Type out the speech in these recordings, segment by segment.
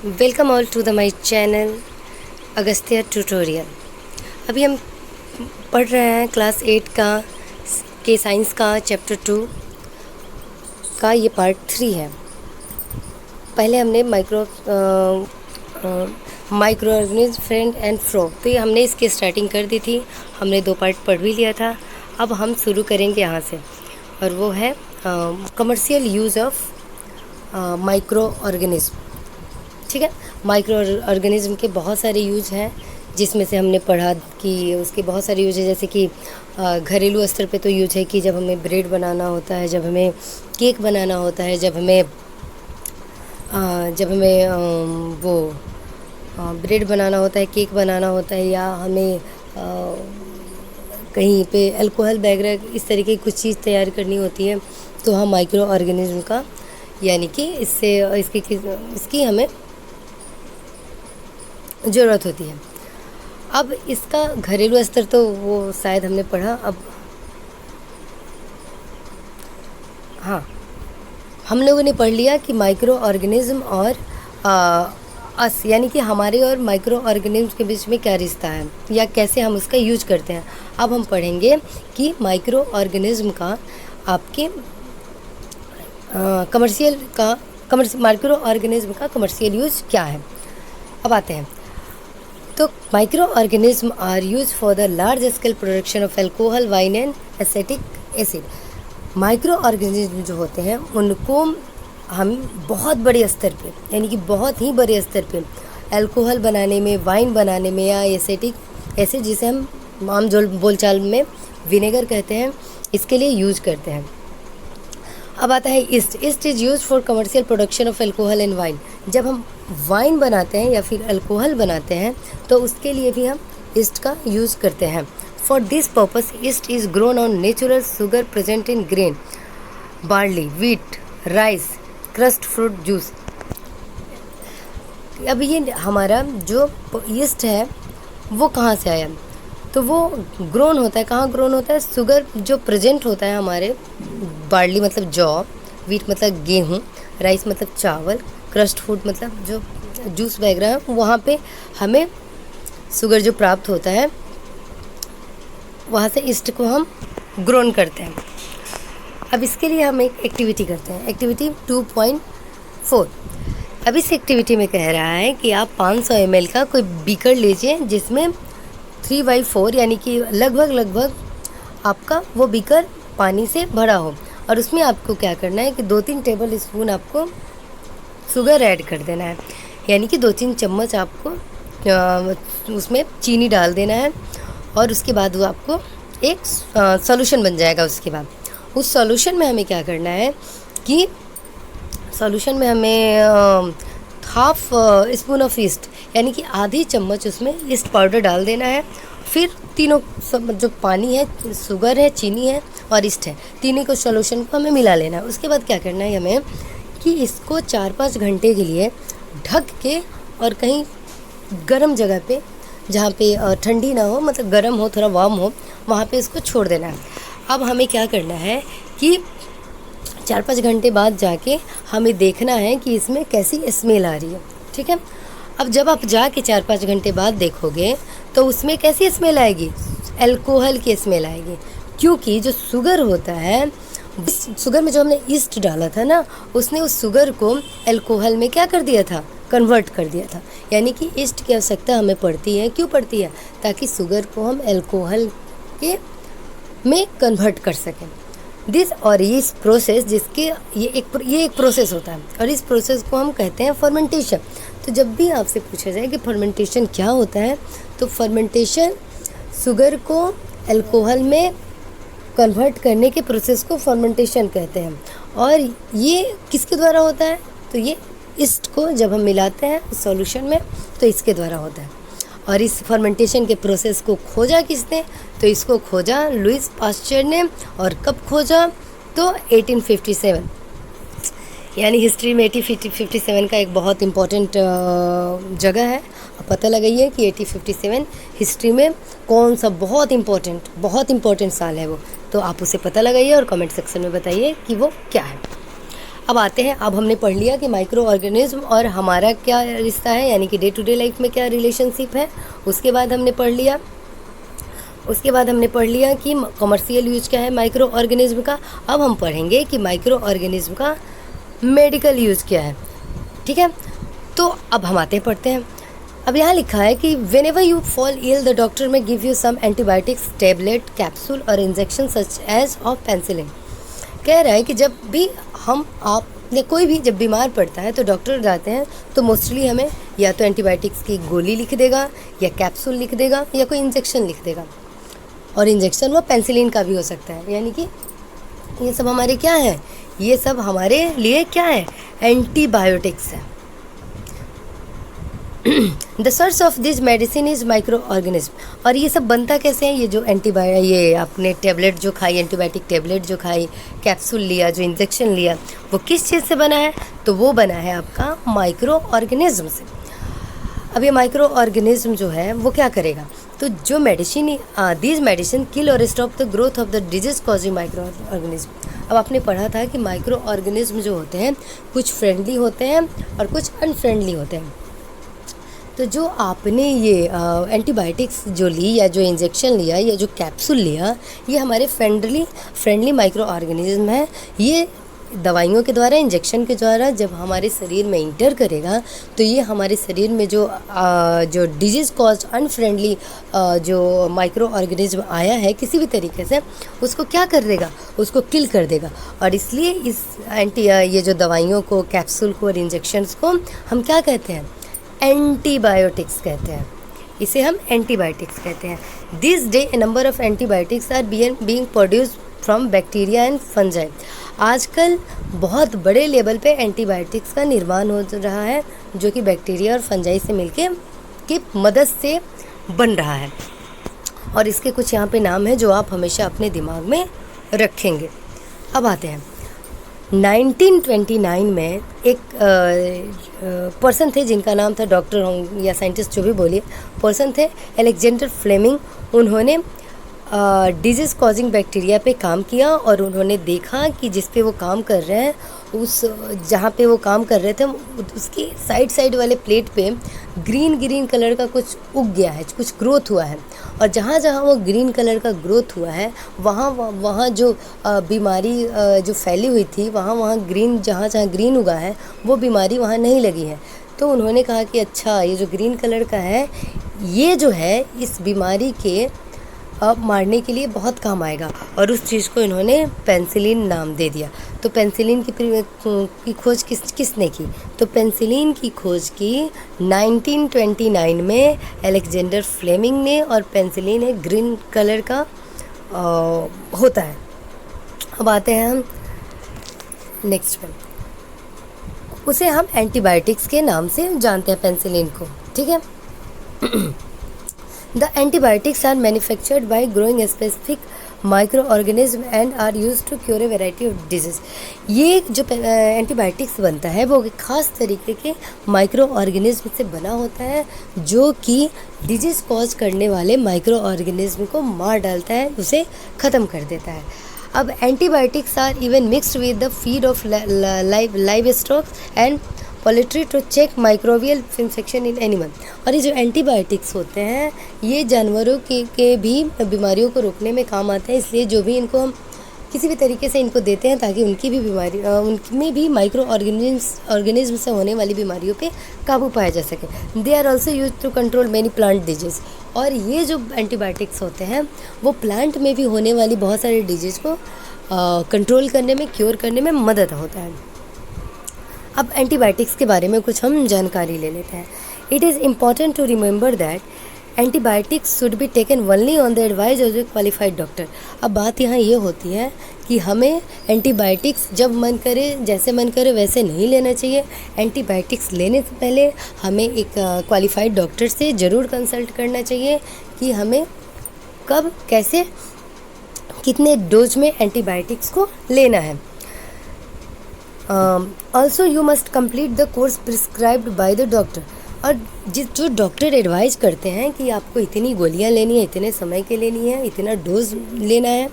Welcome all to the my channel Agastya tutorial. अभी हम पढ़ रहे हैं क्लास 8 के साइंस का चैप्टर 2 का ये पार्ट 3 है। पहले हमने micro organism friend and fro, तो ये हमने इसकी स्टार्टिंग कर दी थी। हमने 2 पार्ट पढ़ भी लिया था। अब हम शुरू करेंगे यहाँ से, और वो है commercial use of micro organism. ठीक है, माइक्रो ऑर्गेनिज्म के बहुत सारे यूज हैं, जिसमें से हमने पढ़ा कि उसके बहुत सारे यूज है। जैसे कि घरेलू स्तर पे तो यूज है कि जब हमें ब्रेड बनाना होता है, जब हमें केक बनाना होता है, जब हमें वो ब्रेड बनाना होता है, केक बनाना होता है, या हमें कहीं पे अल्कोहल वगैरह इस तरीके की कुछ चीज़ तैयार करनी होती है, तो हम माइक्रो ऑर्गेनिज्म का यानी कि इसकी हमें ज़रूरत होती है। अब इसका घरेलू स्तर तो वो शायद हमने पढ़ा। अब हाँ, हम लोगों ने पढ़ लिया कि माइक्रो ऑर्गेनिज्म और यानी कि हमारे और माइक्रो ऑर्गेनिज्म के बीच में क्या रिश्ता है या कैसे हम उसका यूज करते हैं। अब हम पढ़ेंगे कि माइक्रो ऑर्गेनिज्म का आपके माइक्रो ऑर्गेनिज्म का कमर्शियल यूज क्या है। अब आते हैं, तो micro organism are use for the large scale production of alcohol, wine and acetic acid. Micro organism जो होते हैं उनको हम बहुत बड़े स्तर पे, यानी कि बहुत ही बड़े स्तर पे अल्कोहल बनाने में, वाइन बनाने में, या एसिटिक एसिड जिसे हम आम बोलचाल में विनेगर कहते हैं, इसके लिए यूज करते हैं। अब आता है east. East is use for commercial production of alcohol and wine. जब हम वाइन बनाते हैं या फिर अल्कोहल बनाते हैं तो उसके लिए भी हम ईस्ट का यूज़ करते हैं। For this purpose east is grown on natural sugar present in grain, barley, wheat, rice, crust fruit juice. अब ये हमारा जो ईस्ट है वो कहाँ से आया? तो वो ग्रोन होता है, कहाँ ग्रोन होता है? शुगर जो प्रेजेंट होता है हमारे, बार्ली मतलब जौ, व्हीट मतलब गेहूँ, राइस मतलब चावल, क्रस्ट फूड मतलब जो जूस वगैरह है, वहाँ पे हमें शुगर जो प्राप्त होता है वहाँ से ईस्ट को हम ग्रोन करते हैं। अब इसके लिए हम एक एक्टिविटी करते हैं, एक्टिविटी 2.4। अब इस एक्टिविटी में कह रहा है कि आप 500 ml का कोई बीकर लीजिए जिसमें 3/4 यानी कि लगभग आपका वो बीकर पानी से भरा हो, और उसमें आपको क्या करना है कि 2-3 टेबल स्पून आपको शुगर ऐड कर देना है, यानी कि 2-3 चम्मच आपको उसमें चीनी डाल देना है, और उसके बाद वो आपको एक सॉल्यूशन बन जाएगा। उसके बाद उस सॉल्यूशन में हमें क्या करना है कि सॉल्यूशन में हमें हाफ स्पून ऑफ ईस्ट यानी कि आधी चम्मच उसमें ईस्ट पाउडर डाल देना है। फिर तीनों जो पानी है, शुगर है, चीनी है और ईस्ट है, तीनों को सॉल्यूशन को हमें मिला लेना है। उसके बाद क्या करना है हमें कि इसको 4-5 घंटे के लिए ढक के और कहीं गर्म जगह पे, जहाँ पे ठंडी ना हो, मतलब गर्म हो, थोड़ा वार्म हो, वहाँ पे इसको छोड़ देना है। अब हमें क्या करना है कि 4-5 घंटे बाद जाके हमें देखना है कि इसमें कैसी स्मेल आ रही है। ठीक है, अब जब आप जाके 4-5 घंटे बाद देखोगे तो उसमें कैसी स्मेल आएगी? अल्कोहल की स्मेल आएगी, क्योंकि जो शुगर होता है, शुगर में जो हमने ईस्ट डाला था ना, उसने उस शुगर को अल्कोहल में क्या कर दिया था? कन्वर्ट कर दिया था। यानी कि ईस्ट की आवश्यकता हमें पड़ती है। क्यों पड़ती है? ताकि शुगर को हम अल्कोहल के में कन्वर्ट कर सकें। इस प्रोसेस जिसके ये एक प्रोसेस होता है, और इस प्रोसेस को हम कहते हैं फर्मेंटेशन। तो जब भी आपसे पूछा जाए कि फर्मेंटेशन क्या होता है, तो फर्मेंटेशन शुगर को अल्कोहल में कन्वर्ट करने के प्रोसेस को फर्मेंटेशन कहते हैं। और ये किसके द्वारा होता है? तो ये ईस्ट को जब हम मिलाते हैं सॉल्यूशन में, तो इसके द्वारा होता है। और इस फर्मेंटेशन के प्रोसेस को खोजा किसने? तो इसको खोजा लुईस पास्चर ने। और कब खोजा? तो 1857, यानी हिस्ट्री में 1857 का एक बहुत इम्पॉर्टेंट जगह है। आप पता लगाइए कि 1857 हिस्ट्री में कौन सा बहुत इम्पॉर्टेंट साल है वो, तो आप उसे पता लगाइए और कमेंट सेक्शन में बताइए कि वो क्या है। अब आते हैं, अब हमने पढ़ लिया कि माइक्रो ऑर्गेनिज्म और हमारा क्या रिश्ता है, यानी कि डे टू डे लाइफ में क्या रिलेशनशिप है। उसके बाद हमने पढ़ लिया कि कमर्शियल यूज क्या है माइक्रो ऑर्गेनिज्म का। अब हम पढ़ेंगे कि माइक्रो ऑर्गेनिज्म का मेडिकल यूज़ क्या है। ठीक है, तो अब हम आते हैं पढ़ते हैं। अब यहाँ लिखा है कि whenever you fall ill the doctor may give you some antibiotics, tablet, capsule और injection such as of penicillin. कह रहा है कि जब भी आप या कोई भी जब बीमार पड़ता है तो डॉक्टर जाते हैं तो मोस्टली हमें या तो एंटीबायोटिक्स की गोली लिख देगा या कैप्सूल लिख देगा या कोई इंजेक्शन लिख देगा, और इंजेक्शन वो पेंसिलिन का भी हो सकता है। यानी कि ये सब हमारे क्या है, ये सब हमारे लिए क्या है, एंटीबायोटिक्स है। The source of this medicine is micro organism. और ये सब बनता कैसे है, ये जो ये आपने टेबलेट जो खाई, एंटीबायोटिक टेबलेट जो खाई, कैप्सूल लिया, जो इंजेक्शन लिया, वो किस चीज़ से बना है, तो वो बना है आपका माइक्रो ऑर्गेनिज्म से। अब ये माइक्रो ऑर्गेनिज्म जो है वो क्या करेगा, तो जो मेडिसिन दीज मेडिसिन किल और stop the growth of the disease causing micro organism. अब आपने पढ़ा था कि माइक्रो ऑर्गेनिज्म जो होते हैं कुछ फ्रेंडली होते हैं और कुछ अनफ्रेंडली होते हैं। तो जो आपने ये एंटीबायोटिक्स जो ली या जो इंजेक्शन लिया या जो कैप्सूल लिया, ये हमारे फ्रेंडली माइक्रो ऑर्गेनिज्म है। ये दवाइयों के द्वारा, इंजेक्शन के द्वारा जब हमारे शरीर में इंटर करेगा तो ये हमारे शरीर में जो डिजीज़ कॉज अनफ्रेंडली जो माइक्रो ऑर्गेनिज्म आया है किसी भी तरीके से, उसको क्या कर देगा, उसको किल कर देगा। और इसलिए इस ये जो दवाइयों को, कैप्सूल को और इंजेक्शन्स को हम क्या कहते हैं, एंटीबायोटिक्स कहते हैं। इसे हम एंटीबायोटिक्स कहते हैं। This day a number of antibiotics are being produced from bacteria and fungi. आजकल बहुत बड़े लेवल पे एंटीबायोटिक्स का निर्माण हो रहा है जो कि बैक्टीरिया और फंजाई से मिलके की मदद से बन रहा है। और इसके कुछ यहाँ पे नाम है जो आप हमेशा अपने दिमाग में रखेंगे। अब आते हैं 1929 में एक पर्सन थे जिनका नाम था, डॉक्टर हों या साइंटिस्ट जो भी बोलिए, पर्सन थे अलेक्जेंडर फ्लेमिंग। उन्होंने डिजीज़ कॉजिंग बैक्टीरिया पे काम किया और उन्होंने देखा कि जिस पे वो काम कर रहे हैं, जहाँ पे वो काम कर रहे थे उसकी साइड वाले प्लेट पे ग्रीन कलर का कुछ उग गया है, कुछ ग्रोथ हुआ है। और जहाँ वो ग्रीन कलर का ग्रोथ हुआ है वहाँ जो बीमारी जो फैली हुई थी, वहाँ ग्रीन जहाँ ग्रीन उगा है वो बीमारी वहाँ नहीं लगी है। तो उन्होंने कहा कि अच्छा, ये जो ग्रीन कलर का है ये जो है इस बीमारी के मारने के लिए बहुत काम आएगा, और उस चीज़ को इन्होंने पेंसिलिन नाम दे दिया। तो पेंसिलिन की खोज किसने की, तो पेंसिलिन की खोज की 1929 में अलेक्जेंडर फ्लेमिंग ने, और पेंसिलिन एक ग्रीन कलर का होता है। अब आते हैं हम नेक्स्ट पे, उसे हम एंटीबायोटिक्स के नाम से जानते हैं पेंसिलिन को। ठीक है, The antibiotics are manufactured by growing a specific microorganism and are used to cure a variety of disease। ये जो एंटीबायोटिक्स बनता है वो एक ख़ास तरीके के माइक्रो ऑर्गेनिज्म से बना होता है जो कि डिजीज़ कॉज करने वाले माइक्रो ऑर्गेनिज्म को मार डालता है, उसे ख़त्म कर देता है। अब antibiotics are even mixed with the feed of live stock and poultry to check microbial infection in animal. और ये जो एंटीबायोटिक्स होते हैं ये जानवरों के भी बीमारियों को रोकने में काम आते हैं, इसलिए जो भी इनको हम किसी भी तरीके से इनको देते हैं ताकि उनकी भी बीमारी, उनमें भी माइक्रो ऑर्गेनिज्म से होने वाली बीमारियों पे काबू पाया जा सके। They are also use to control many plant disease. और ये जो एंटीबायोटिक्स होते हैं वो प्लांट में भी होने वाली बहुत सारी डिजीज़ को कंट्रोल करने में, क्योर करने में मदद होता है। अब एंटीबायोटिक्स के बारे में कुछ हम जानकारी ले लेते हैं। It is important to remember that antibiotics should be taken only on the advice of a qualified doctor. अब बात यहाँ ये होती है कि हमें एंटीबायोटिक्स जब मन करे, जैसे मन करे वैसे नहीं लेना चाहिए। एंटीबायोटिक्स लेने से पहले हमें एक क्वालिफाइड डॉक्टर से ज़रूर कंसल्ट करना चाहिए कि हमें कब, कैसे, कितने डोज में एंटीबायोटिक्स को लेना है। Also you must complete the course prescribed by the doctor. और जो डॉक्टर एडवाइज करते हैं कि आपको इतनी गोलियां लेनी है, इतने समय के लेनी है, इतना डोज लेना है,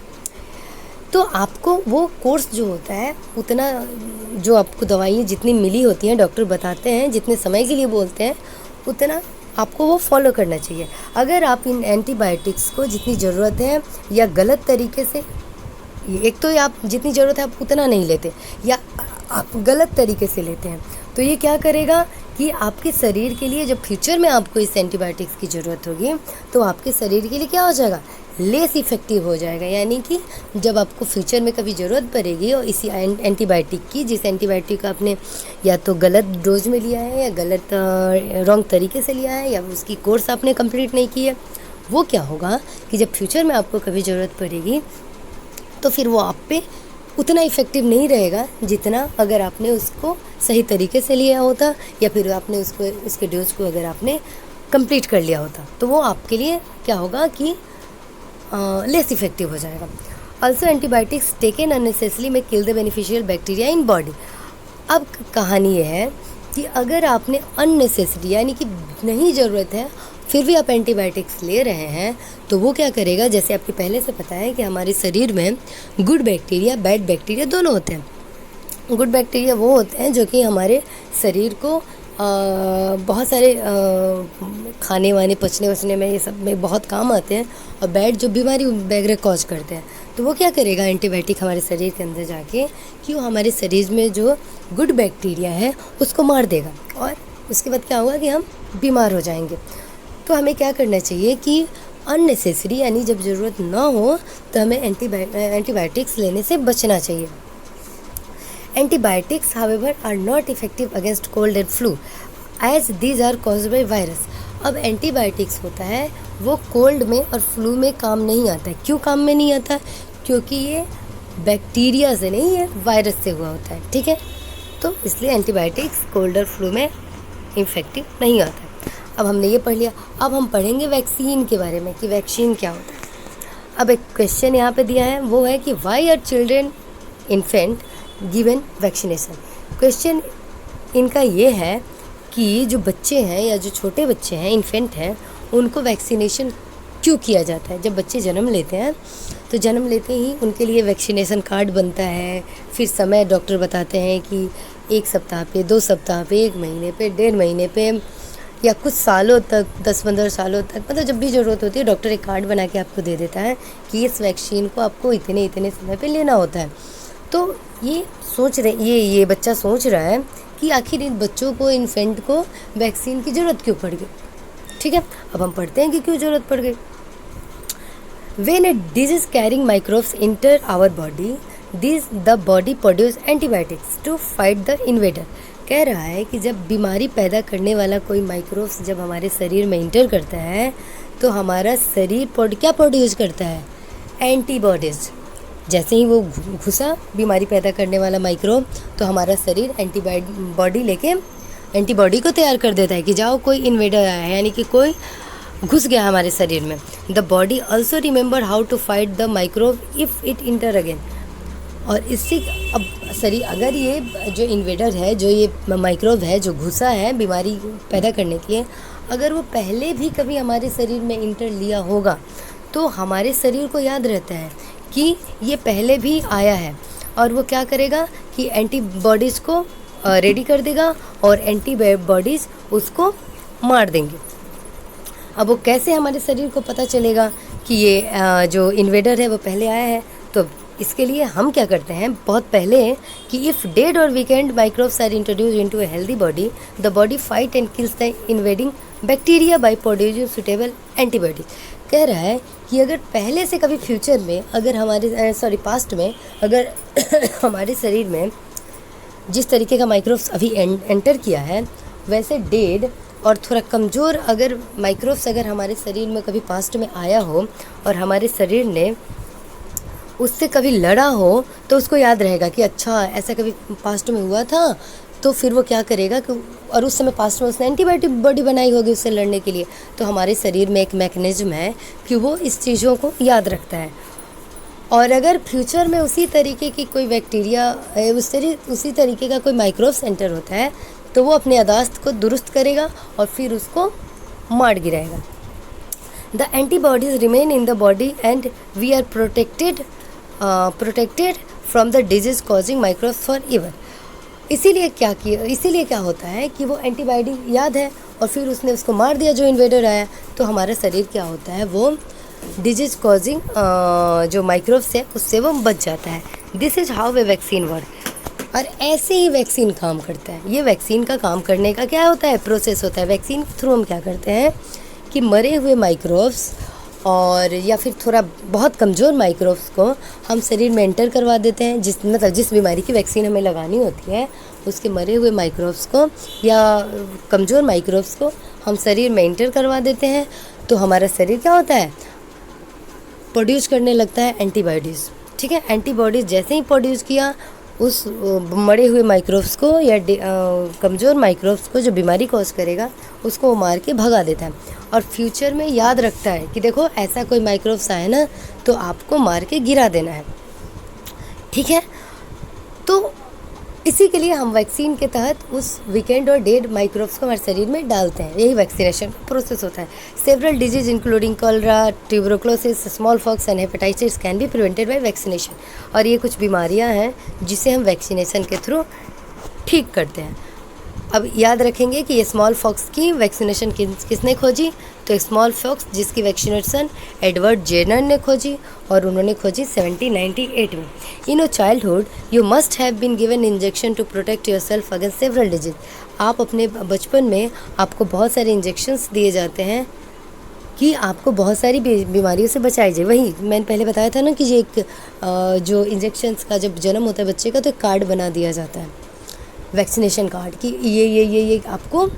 तो आपको वो कोर्स जो होता है उतना, जो आपको दवाइयाँ जितनी मिली होती हैं, डॉक्टर बताते हैं जितने समय के लिए बोलते हैं, उतना आपको वो फॉलो करना चाहिए। अगर आप इन एंटीबायोटिक्स को जितनी ज़रूरत है या गलत तरीके से, एक तो आप जितनी ज़रूरत है आप उतना नहीं लेते, या आप गलत तरीके से लेते हैं, तो ये क्या करेगा कि आपके शरीर के लिए जब फ्यूचर में आपको इस एंटीबायोटिक्स की ज़रूरत होगी तो आपके शरीर के लिए क्या हो जाएगा, लेस इफ़ेक्टिव हो जाएगा। यानी कि जब आपको फ्यूचर में कभी ज़रूरत पड़ेगी और इसी एंटीबायोटिक की, जिस एंटीबायोटिक का आपने या तो गलत डोज में लिया है या गलत रॉन्ग तरीके से लिया है या उसकी कोर्स आपने कंप्लीट नहीं की है, वो क्या होगा कि जब फ्यूचर में आपको कभी ज़रूरत पड़ेगी तो फिर वो आप पे उतना इफ़ेक्टिव नहीं रहेगा जितना अगर आपने उसको सही तरीके से लिया होता, या फिर आपने उसको, इसके डोज को अगर आपने कंप्लीट कर लिया होता, तो वो आपके लिए क्या होगा कि लेस इफेक्टिव हो जाएगा। ऑल्सो एंटीबायोटिक्स टेकन अननेसेसरली में kill the beneficial bacteria in body. अब कहानी ये है कि अगर आपने अननेसेसरी यानी कि नहीं ज़रूरत है फिर भी आप एंटीबायोटिक्स ले रहे हैं, तो वो क्या करेगा, जैसे आपको पहले से पता है कि हमारे शरीर में गुड बैक्टीरिया बैड बैक्टीरिया दोनों होते हैं। गुड बैक्टीरिया वो होते हैं जो कि हमारे शरीर को बहुत सारे खाने वाने पचने वचने में, ये सब में बहुत काम आते हैं, और बैड जो बीमारी वगैरह कॉज करते हैं, तो वो क्या करेगा एंटीबायोटिक हमारे शरीर के अंदर जाके कि वो हमारे शरीर में जो गुड बैक्टीरिया है उसको मार देगा, और उसके बाद क्या होगा कि हम बीमार हो जाएंगे। तो हमें क्या करना चाहिए कि अननेसेसरी यानी जब ज़रूरत ना हो तो हमें एंटीबायोटिक्स लेने से बचना चाहिए। Antibiotics however are not effective against cold and flu as these are caused by virus. अब एंटीबायोटिक्स होता है वो कोल्ड में और फ्लू में काम नहीं आता है। क्यों काम में नहीं आता? क्योंकि ये बैक्टीरिया से नहीं है, वायरस से हुआ होता है, ठीक है। तो इसलिए एंटीबायोटिक्स कोल्ड और फ्लू में इफेक्टिव नहीं आता है। अब हमने ये पढ़ लिया, अब हम पढ़ेंगे वैक्सीन के बारे में कि वैक्सीन क्या होता है। अब एक क्वेश्चन यहाँ पे दिया है, वो है कि why are children infant given vaccination. Question इनका ये है कि जो बच्चे हैं या जो छोटे बच्चे हैं, इन्फेंट हैं, उनको वैक्सीनेशन क्यों किया जाता है। जब बच्चे जन्म लेते हैं तो जन्म लेते ही उनके लिए वैक्सीनेशन कार्ड बनता है, फिर समय डॉक्टर बताते हैं कि 1 सप्ताह पे, 2 सप्ताह पे, 1 महीने पे, 1.5 महीने पे, या कुछ सालों तक, 10-15 सालों तक, मतलब जब भी ज़रूरत होती है डॉक्टर एक कार्ड बना के आपको दे देता है कि इस वैक्सीन को आपको इतने समय पे लेना होता है। तो ये बच्चा सोच रहा है कि आखिर इन बच्चों को, इन्फेंट को वैक्सीन की ज़रूरत क्यों पड़ गई, ठीक है। अब हम पढ़ते हैं कि क्यों ज़रूरत पड़ गई। When a disease carrying microbes enter our body, the body produce antibiotics to fight the invader। कह रहा है कि जब बीमारी पैदा करने वाला कोई माइक्रोब्स जब हमारे शरीर में इंटर करता है तो हमारा शरीर क्या प्रोड्यूस करता है, एंटीबॉडीज़। जैसे ही वो घुसा बीमारी पैदा करने वाला माइक्रोब, तो हमारा शरीर एंटीबॉडी लेके एंटीबॉडी को तैयार कर देता है कि जाओ कोई इन्वेडर आया है, यानी कि कोई घुस गया हमारे शरीर में। The body also remember how to fight the microbe if it enter again. और इससे अब शरीर, अगर ये जो इन्वेडर है, जो ये माइक्रोब है जो घुसा है बीमारी पैदा करने के लिए, अगर वो पहले भी कभी हमारे शरीर में इंटर लिया होगा तो हमारे शरीर को याद रहता है कि ये पहले भी आया है, और वो क्या करेगा कि एंटीबॉडीज़ को रेडी कर देगा और एंटीबॉडीज़ उसको मार देंगे। अब वो कैसे हमारे शरीर को पता चलेगा कि ये जो इन्वेडर है वो पहले आया है? तो इसके लिए हम क्या करते हैं बहुत पहले कि इफ़ डेड और weakened microbes are introduce into a healthy body, the body fight and kills the invading bacteria by producing suitable antibody. कह रहा है कि अगर पहले से कभी फ्यूचर में, अगर हमारे पास्ट में अगर हमारे शरीर में जिस तरीके का माइक्रोब्स अभी एंटर किया है, वैसे डेड और थोड़ा कमज़ोर अगर माइक्रोब्स अगर हमारे शरीर में कभी पास्ट में आया हो और हमारे शरीर ने उससे कभी लड़ा हो, तो उसको याद रहेगा कि अच्छा ऐसा कभी पास्ट में हुआ था। तो फिर वो क्या करेगा कि, और उस समय पास्ट में उसने एंटीबायोटिक बॉडी बनाई होगी उससे लड़ने के लिए, तो हमारे शरीर में एक मैकेनिज्म है कि वो इस चीज़ों को याद रखता है। और अगर फ्यूचर में उसी तरीके की कोई बैक्टीरिया, उसी तरीके का कोई माइक्रोब्स एंटर होता है, तो वो अपने यादाश्त को दुरुस्त करेगा और फिर उसको मार गिराएगा। The antibodies remain in the body and we are protected protected from the disease causing microbes forever. इसीलिए क्या होता है कि वो एंटीबायोटिक याद है और फिर उसने उसको मार दिया जो इन्वेडर आया, तो हमारा शरीर क्या होता है, वो डिजीज कॉजिंग जो माइक्रोब्स है उससे वो बच जाता है। This is how a vaccine work. और ऐसे ही वैक्सीन काम करता है। ये वैक्सीन का काम करने का क्या होता है, प्रोसेस होता है। वैक्सीन के थ्रू हम क्या करते हैं कि मरे हुए माइक्रोब्स और या फिर थोड़ा बहुत कमज़ोर माइक्रोब्स को हम शरीर में एंटर करवा देते हैं। जिस बीमारी की वैक्सीन हमें लगानी होती है उसके मरे हुए माइक्रोब्स को या कमज़ोर माइक्रोब्स को हम शरीर में एंटर करवा देते हैं। तो हमारा शरीर क्या होता है, प्रोड्यूस करने लगता है एंटीबॉडीज़। ठीक है, एंटीबॉडीज़ जैसे ही प्रोड्यूस किया उस मरे हुए माइक्रोब्स को या कमज़ोर माइक्रोब्स को जो बीमारी कॉज करेगा उसको वो मार के भगा देता है और फ्यूचर में याद रखता है कि देखो ऐसा कोई माइक्रोब्स आए ना तो आपको मार के गिरा देना है। ठीक है, तो इसी के लिए हम वैक्सीन के तहत उस वीकेंड और डेड माइक्रोब्स को हमारे शरीर में डालते हैं। यही वैक्सीनेशन प्रोसेस होता है। Several disease including cholera, tuberculosis, small pox and hepatitis can be prevented by vaccination. और ये कुछ बीमारियां हैं जिसे हम वैक्सीनेशन के थ्रू ठीक करते हैं। अब याद रखेंगे कि ये स्मॉल पॉक्स की वैक्सीनेशन किसने खोजी, तो स्मॉल पॉक्स जिसकी वैक्सीनेशन एडवर्ड जेनर ने खोजी और उन्होंने खोजी 1798 में। In childhood you must have been given injection to protect yourself against several disease. आप अपने बचपन में आपको बहुत सारे इंजेक्शन्स दिए जाते हैं कि आपको बहुत सारी बीमारियों से बचाई जाए। वही मैंने पहले बताया था ना कि ये एक जो इंजेक्शन्स का जब जन्म होता है बच्चे का तो एक कार्ड बना दिया जाता है, वैक्सीनेशन कार्ड, कि ये आपको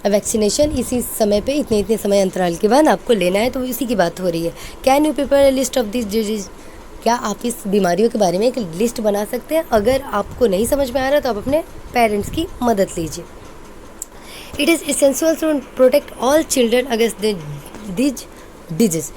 वैक्सीनेशन इसी समय पे इतने समय अंतराल के बाद आपको लेना है। तो इसी की बात हो रही है। Can you prepare a list of this disease. क्या आप इस बीमारियों के बारे में एक लिस्ट बना सकते हैं। अगर आपको नहीं समझ में आ रहा तो आप अपने पेरेंट्स की मदद लीजिए। It is essential to protect all children against this disease.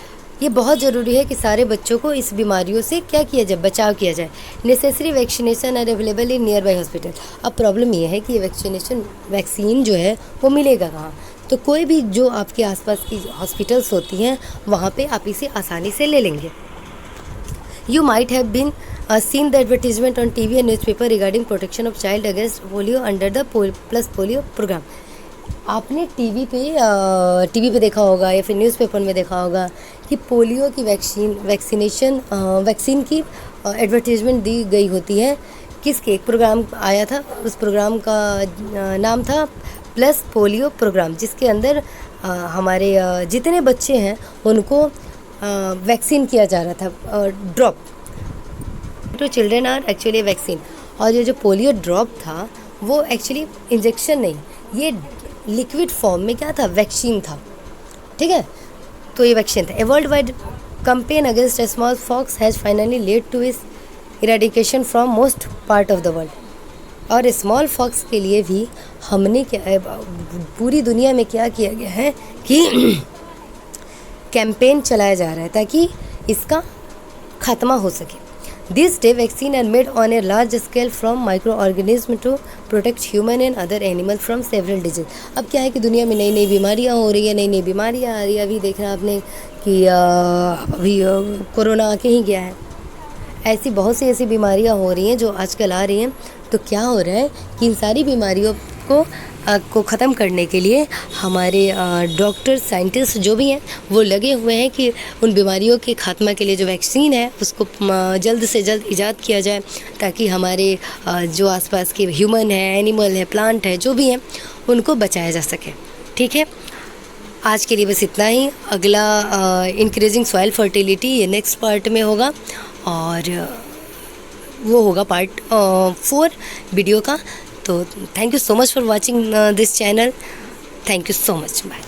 ये बहुत ज़रूरी है कि सारे बच्चों को इस बीमारियों से क्या किया जाए, बचाव किया जाए। Necessary vaccination are available in nearby hospital. अब प्रॉब्लम ये है कि ये वैक्सीन जो है वो मिलेगा कहाँ, तो कोई भी जो आपके आसपास की हॉस्पिटल्स होती हैं वहाँ पे आप इसे आसानी से ले लेंगे। You might have been seen the advertisement on TV and newspaper regarding protection of child against polio under the plus polio program। आपने टीवी पे देखा होगा या फिर न्यूज़पेपर में देखा होगा कि पोलियो की वैक्सीन की एडवर्टीजमेंट दी गई होती है। किसके, एक प्रोग्राम आया था, उस प्रोग्राम का नाम था प्लस पोलियो प्रोग्राम, जिसके अंदर हमारे जितने बच्चे हैं उनको वैक्सीन किया जा रहा था, drop to children are actually vaccine. और ये जो पोलियो ड्रॉप था वो एक्चुअली इंजेक्शन नहीं, ये लिक्विड फॉर्म में क्या था, वैक्सीन था। ठीक है, तो ये वैक्सीन था। A worldwide campaign against smallpox has finally led to its eradication from most part of the world. और स्मॉल पॉक्स के लिए भी हमने क्या, पूरी दुनिया में क्या किया गया है कि कैंपेन चलाया जा रहा है ताकि इसका खात्मा हो सके। These day vaccine are made on a large scale from microorganism to protect human and other animals from several disease। अब क्या है कि दुनिया में नई नई बीमारियाँ हो रही है, नई बीमारियाँ आ रही है। अभी देखना आपने कि अभी कोरोना आके ही गया है। ऐसी बहुत सी ऐसी बीमारियाँ हो रही हैं जो आजकल आ रही हैं। तो क्या हो रहा है कि इन सारी बीमारियों को ख़त्म करने के लिए हमारे डॉक्टर, साइंटिस्ट जो भी हैं वो लगे हुए हैं कि उन बीमारियों के खात्मा के लिए जो वैक्सीन है उसको जल्द से जल्द ईजाद किया जाए ताकि हमारे जो आसपास के ह्यूमन है, एनिमल है, प्लांट है, जो भी हैं उनको बचाया जा सके। ठीक है, आज के लिए बस इतना ही। अगला इंक्रीजिंग सॉइल फर्टिलिटी ये नेक्स्ट पार्ट में होगा और वो होगा पार्ट 4 वीडियो का। तो thank you so much for watching this channel. Thank you so much, bye.